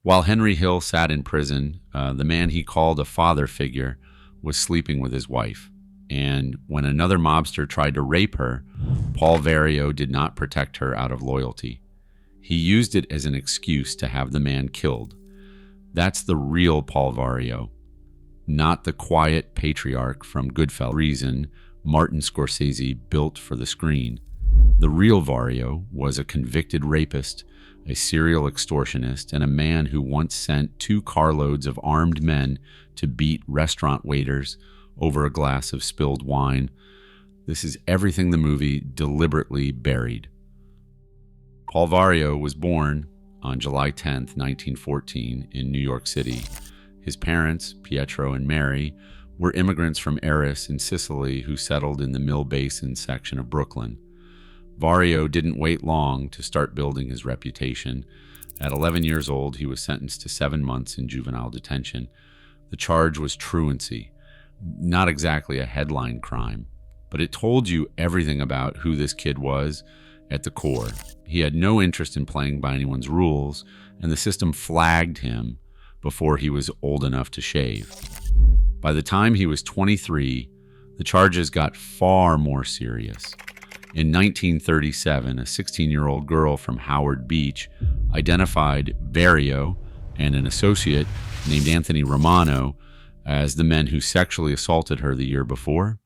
While Henry Hill sat in prison, the man he called a father figure was sleeping with his wife. And when another mobster tried to rape her, Paul Vario did not protect her out of loyalty. He used it as an excuse to have the man killed. That's the real Paul Vario, not the quiet patriarch from Goodfellas reason Martin Scorsese built for the screen. The real Vario was a convicted rapist, a serial extortionist, and a man who once sent 2 carloads of armed men to beat restaurant waiters over a glass of spilled wine. This is everything the movie deliberately buried. Paul Vario was born on July 10, 1914, in New York City. His parents, Pietro and Mary, were immigrants from Eris in Sicily who settled in the Mill Basin section of Brooklyn. Vario didn't wait long to start building his reputation. At 11 years old, he was sentenced to 7 months in juvenile detention. The charge was truancy, not exactly a headline crime, but it told you everything about who this kid was at the core. He had no interest in playing by anyone's rules, and the system flagged him before he was old enough to shave. By the time he was 23, the charges got far more serious. In 1937, a 16-year-old girl from Howard Beach identified Vario and an associate named Anthony Romano as the men who sexually assaulted her the year before.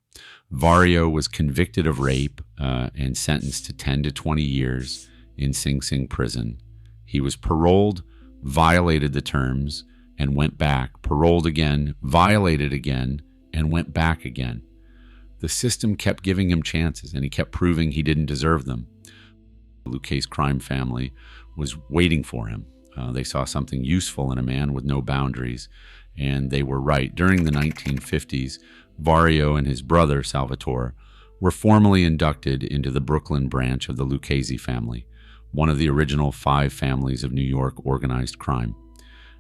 Vario was convicted of rape and sentenced to 10 to 20 years in Sing Sing prison. He was paroled, violated the terms, and went back, paroled again, violated again, and went back again. The system kept giving him chances, and he kept proving he didn't deserve them. The Lucchese crime family was waiting for him. They saw something useful in a man with no boundaries, and they were right. During the 1950s, Vario and his brother, Salvatore, were formally inducted into the Brooklyn branch of the Lucchese family, one of the original 5 families of New York organized crime.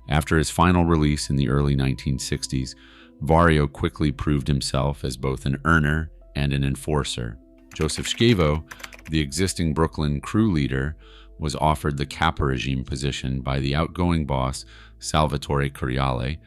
After his final release in the early 1960s, Vario quickly proved himself as both an earner and an enforcer. Joseph Schiavo, the existing Brooklyn crew leader, was offered the Kappa regime position by the outgoing boss, Salvatore Curiale,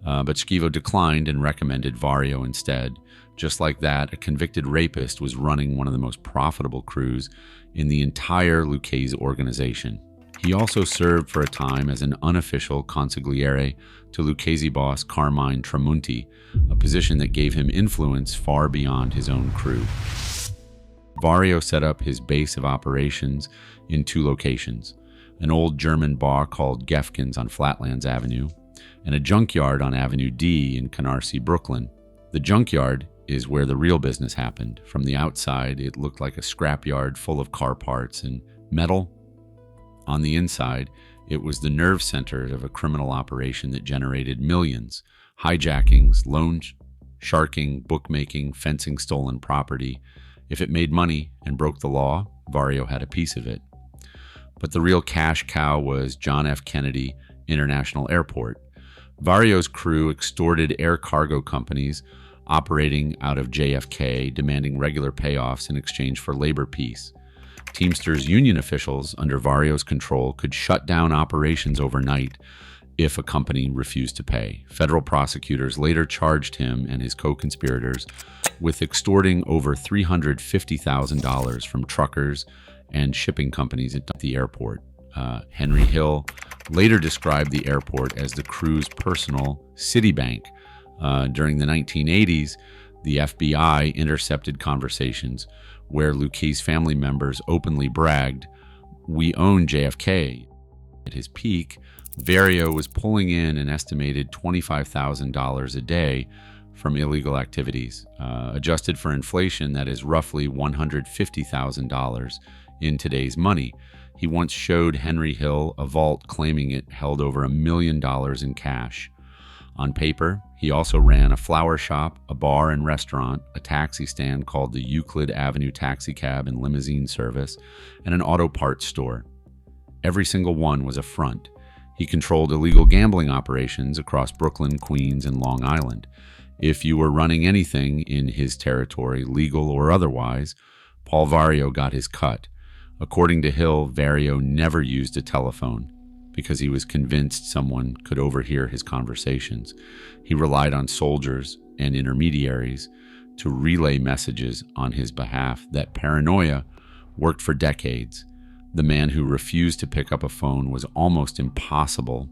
but Schiavo declined and recommended Vario instead. Just like that, a convicted rapist was running one of the most profitable crews in the entire Lucchese organization. He also served for a time as an unofficial consigliere to Lucchese boss Carmine Tramunti, a position that gave him influence far beyond his own crew. Vario set up his base of operations in 2 locations, an old German bar called Gefkin's on Flatlands Avenue, and a junkyard on Avenue D in Canarsie, Brooklyn. The junkyard is where the real business happened. From the outside, it looked like a scrapyard full of car parts and metal. On the inside, it was the nerve center of a criminal operation that generated millions: hijackings, loan sharking, bookmaking, fencing stolen property. If it made money and broke the law, Vario had a piece of it. But the real cash cow was John F. Kennedy International Airport. Vario's crew extorted air cargo companies operating out of JFK, demanding regular payoffs in exchange for labor peace. Teamsters union officials under Vario's control could shut down operations overnight if a company refused to pay. Federal prosecutors later charged him and his co-conspirators with extorting over $350,000 from truckers and shipping companies at the airport. Henry Hill later described the airport as the crew's personal Citibank. During the 1980s, the FBI intercepted conversations where Lucchese family members openly bragged, "We own JFK." At his peak, Vario was pulling in an estimated $25,000 a day from illegal activities. Adjusted for inflation, that is roughly $150,000 in today's money. He once showed Henry Hill a vault claiming it held over $1 million in cash. On paper, he also ran a flower shop, a bar and restaurant, a taxi stand called the Euclid Avenue Taxi Cab and Limousine Service, and an auto parts store. Every single one was a front. He controlled illegal gambling operations across Brooklyn, Queens, and Long Island. If you were running anything in his territory, legal or otherwise, Paul Vario got his cut. According to Hill, Vario never used a telephone. because he was convinced someone could overhear his conversations. He relied on soldiers and intermediaries to relay messages on his behalf. That paranoia worked for decades. The man who refused to pick up a phone was almost impossible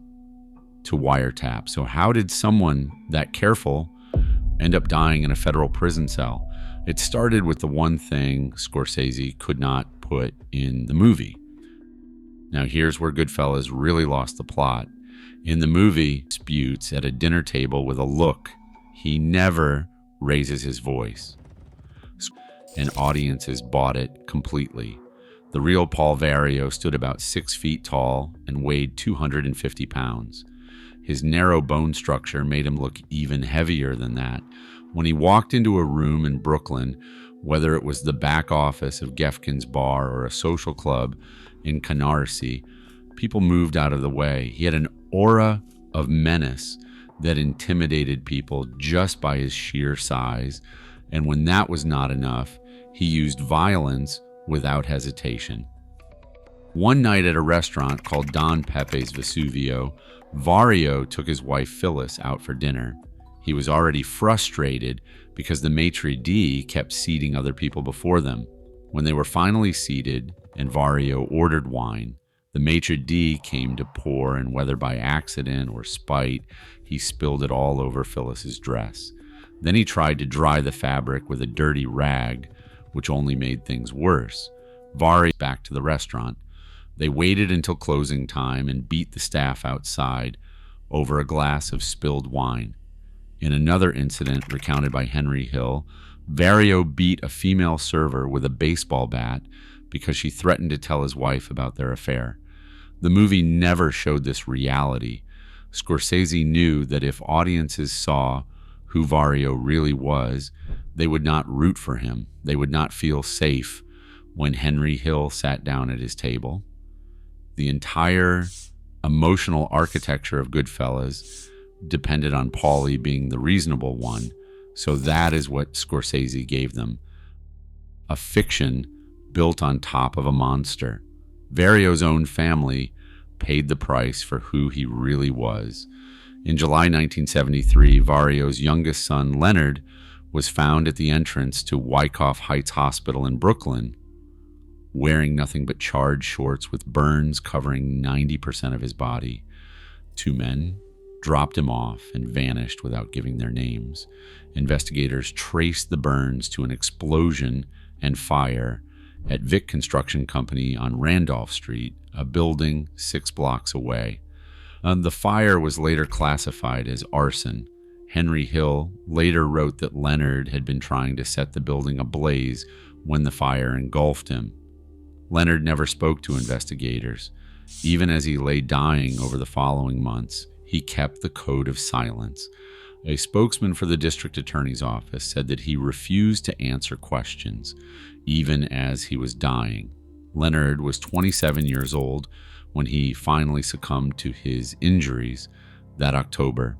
to wiretap. So how did someone that careful end up dying in a federal prison cell? It started with the one thing Scorsese could not put in the movie. Now here's where Goodfellas really lost the plot. In the movie, disputes at a dinner table with a look. He never raises his voice. And audiences bought it completely. The real Paul Vario stood about 6 feet tall and weighed 250 pounds. His narrow bone structure made him look even heavier than that. When he walked into a room in Brooklyn, whether it was the back office of Gefkin's bar or a social club in Canarsie, people moved out of the way. He had an aura of menace that intimidated people just by his sheer size. And when that was not enough, he used violence without hesitation. One night at a restaurant called Don Pepe's Vesuvio, Vario took his wife Phyllis out for dinner. He was already frustrated because the maitre d' kept seating other people before them. When they were finally seated and Vario ordered wine, the maitre d' came to pour, and whether by accident or spite, he spilled it all over Phyllis's dress. Then he tried to dry the fabric with a dirty rag, which only made things worse. Vario back to the restaurant. They waited until closing time and beat the staff outside over a glass of spilled wine. In another incident recounted by Henry Hill, Vario beat a female server with a baseball bat because she threatened to tell his wife about their affair. The movie never showed this reality. Scorsese knew that if audiences saw who Vario really was, they would not root for him. They would not feel safe when Henry Hill sat down at his table. The entire emotional architecture of Goodfellas depended on Paulie being the reasonable one. So that is what Scorsese gave them. A fiction built on top of a monster. Vario's own family paid the price for who he really was. In July 1973, Vario's youngest son, Leonard, was found at the entrance to Wyckoff Heights Hospital in Brooklyn, wearing nothing but charred shorts with burns covering 90% of his body. Two men dropped him off and vanished without giving their names. Investigators traced the burns to an explosion and fire at Vic Construction Company on Randolph Street, a building 6 blocks away. The fire was later classified as arson. Henry Hill later wrote that Leonard had been trying to set the building ablaze when the fire engulfed him. Leonard never spoke to investigators. Even as he lay dying over the following months, he kept the code of silence. A spokesman for the district attorney's office said that he refused to answer questions, even as he was dying. Leonard was 27 years old when he finally succumbed to his injuries that October.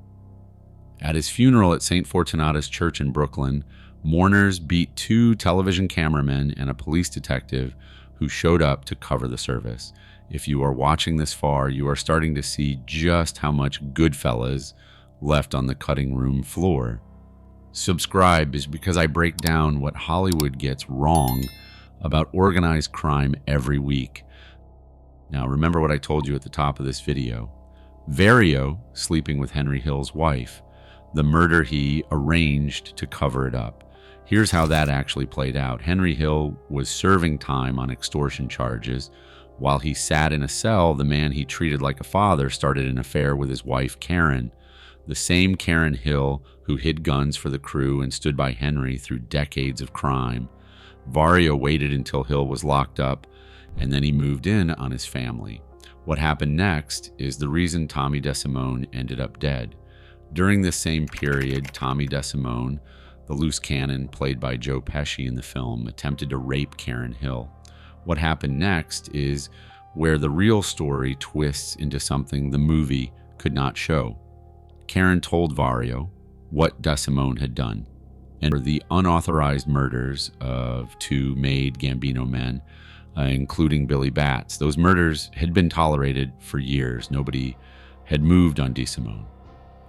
At his funeral at St. Fortunata's Church in Brooklyn, mourners beat 2 television cameramen and a police detective who showed up to cover the service. If you are watching this far, you are starting to see just how much Goodfellas left on the cutting room floor. Subscribe is because I break down what Hollywood gets wrong about organized crime every week. Now, remember what I told you at the top of this video. Vario sleeping with Henry Hill's wife, the murder he arranged to cover it up. Here's how that actually played out. Henry Hill was serving time on extortion charges. While he sat in a cell, the man he treated like a father started an affair with his wife, Karen. The same Karen Hill who hid guns for the crew and stood by Henry through decades of crime. Vario waited until Hill was locked up, and then he moved in on his family. What happened next is the reason Tommy DeSimone ended up dead. During this same period, Tommy DeSimone, the loose cannon played by Joe Pesci in the film, attempted to rape Karen Hill. What happened next is where the real story twists into something the movie could not show. Karen told Vario what DeSimone had done, and for the unauthorized murders of 2 Maid Gambino men, including Billy Batts. Those murders had been tolerated for years. Nobody had moved on DeSimone.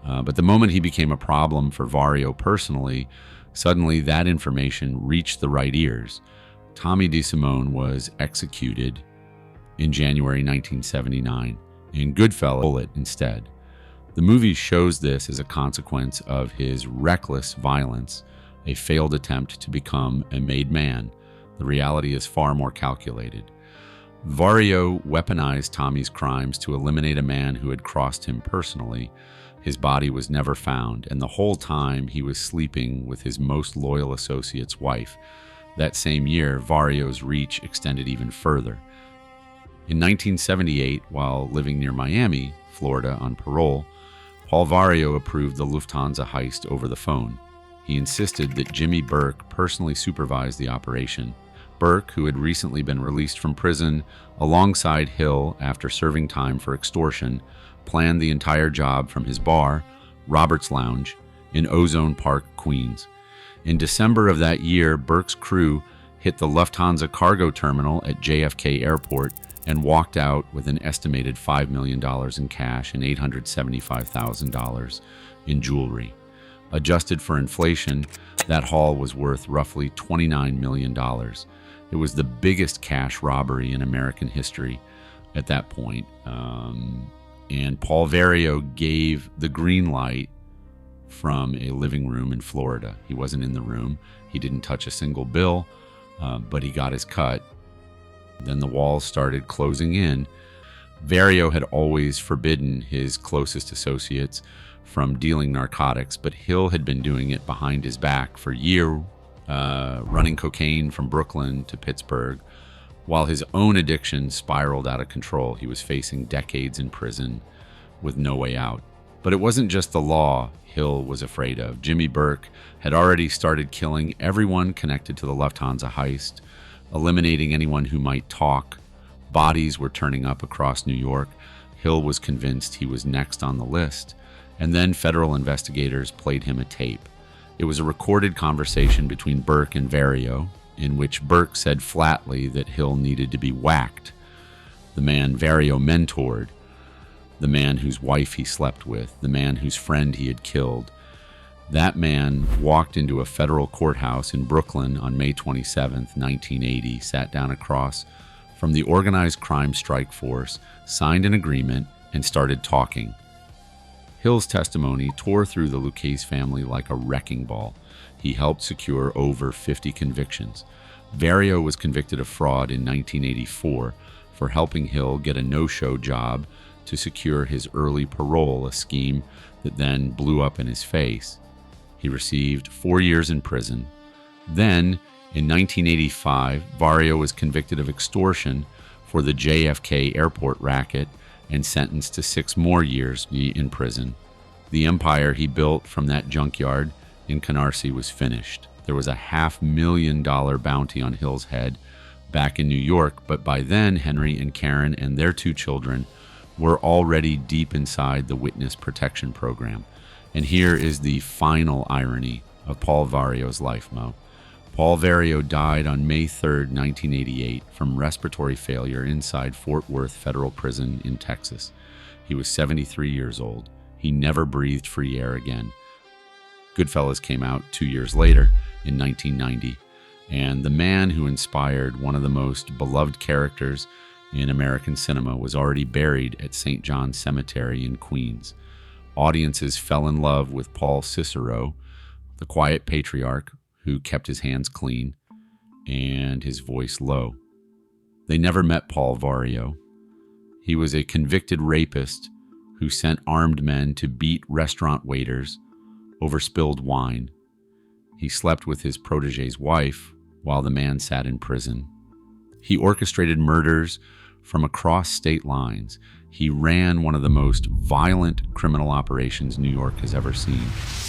But the moment he became a problem for Vario personally, suddenly that information reached the right ears. Tommy DeSimone was executed in January 1979, and Goodfellas bullet instead. The movie shows this as a consequence of his reckless violence, a failed attempt to become a made man. The reality is far more calculated. Vario weaponized Tommy's crimes to eliminate a man who had crossed him personally. His body was never found, and the whole time he was sleeping with his most loyal associate's wife. That same year, Vario's reach extended even further. In 1978, while living near Miami, Florida, on parole, Paul Vario approved the Lufthansa heist over the phone. He insisted that Jimmy Burke personally supervise the operation. Burke, who had recently been released from prison alongside Hill after serving time for extortion, planned the entire job from his bar, Robert's Lounge, in Ozone Park, Queens. In December of that year, Burke's crew hit the Lufthansa cargo terminal at JFK Airport and walked out with an estimated $5 million in cash and $875,000 in jewelry. Adjusted for inflation, that haul was worth roughly $29 million. It was the biggest cash robbery in American history at that point. And Paul Vario gave the green light from a living room in Florida. He wasn't in the room. He didn't touch a single bill, but he got his cut. Then the walls started closing in. Vario had always forbidden his closest associates from dealing narcotics, but Hill had been doing it behind his back for years, running cocaine from Brooklyn to Pittsburgh, while his own addiction spiraled out of control. He was facing decades in prison with no way out. But it wasn't just the law Hill was afraid of. Jimmy Burke had already started killing everyone connected to the Lufthansa heist, eliminating anyone who might talk. Bodies were turning up across New York. Hill was convinced he was next on the list. And then federal investigators played him a tape. It was a recorded conversation between Burke and Vario, in which Burke said flatly that Hill needed to be whacked. The man Vario mentored, the man whose wife he slept with, the man whose friend he had killed. That man walked into a federal courthouse in Brooklyn on May 27, 1980, sat down across from the organized crime strike force, signed an agreement, and started talking. Hill's testimony tore through the Lucchese family like a wrecking ball. He helped secure over 50 convictions. Vario was convicted of fraud in 1984 for helping Hill get a no-show job to secure his early parole, a scheme that then blew up in his face. He received 4 years in prison. Then, in 1985, Vario was convicted of extortion for the JFK airport racket and sentenced to 6 more years in prison. The empire he built from that junkyard in Canarsie was finished. There was a $500,000 bounty on Hill's head back in New York, but by then Henry and Karen and their 2 children were already deep inside the witness protection program. And here is the final irony of Paul Vario's life, Mo. Paul Vario died on May 3, 1988, from respiratory failure inside Fort Worth Federal Prison in Texas. He was 73 years old. He never breathed free air again. Goodfellas came out 2 years later, in 1990, and the man who inspired one of the most beloved characters in American cinema was already buried at St. John's Cemetery in Queens. Audiences fell in love with Paul Cicero, the quiet patriarch who kept his hands clean and his voice low. They never met Paul Vario. He was a convicted rapist who sent armed men to beat restaurant waiters over spilled wine. He slept with his protege's wife while the man sat in prison. He orchestrated murders from across state lines. He ran one of the most violent criminal operations New York has ever seen.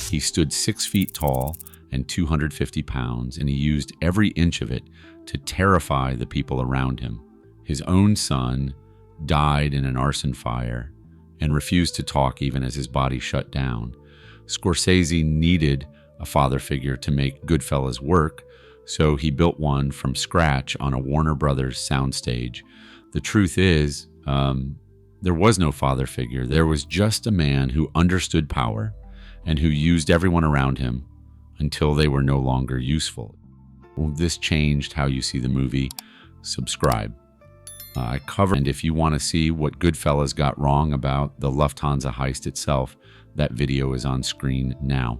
He stood 6 feet tall and 250 pounds, and he used every inch of it to terrify the people around him. His own son died in an arson fire and refused to talk even as his body shut down. Scorsese needed a father figure to make Goodfellas work, So he built one from scratch on a Warner Brothers soundstage. The truth is, there was no father figure. There was just a man who understood power and who used everyone around him until they were no longer useful. Well, this changed how you see the movie. Subscribe. I cover, and if you want to see what Goodfellas got wrong about the Lufthansa heist itself, that video is on screen now.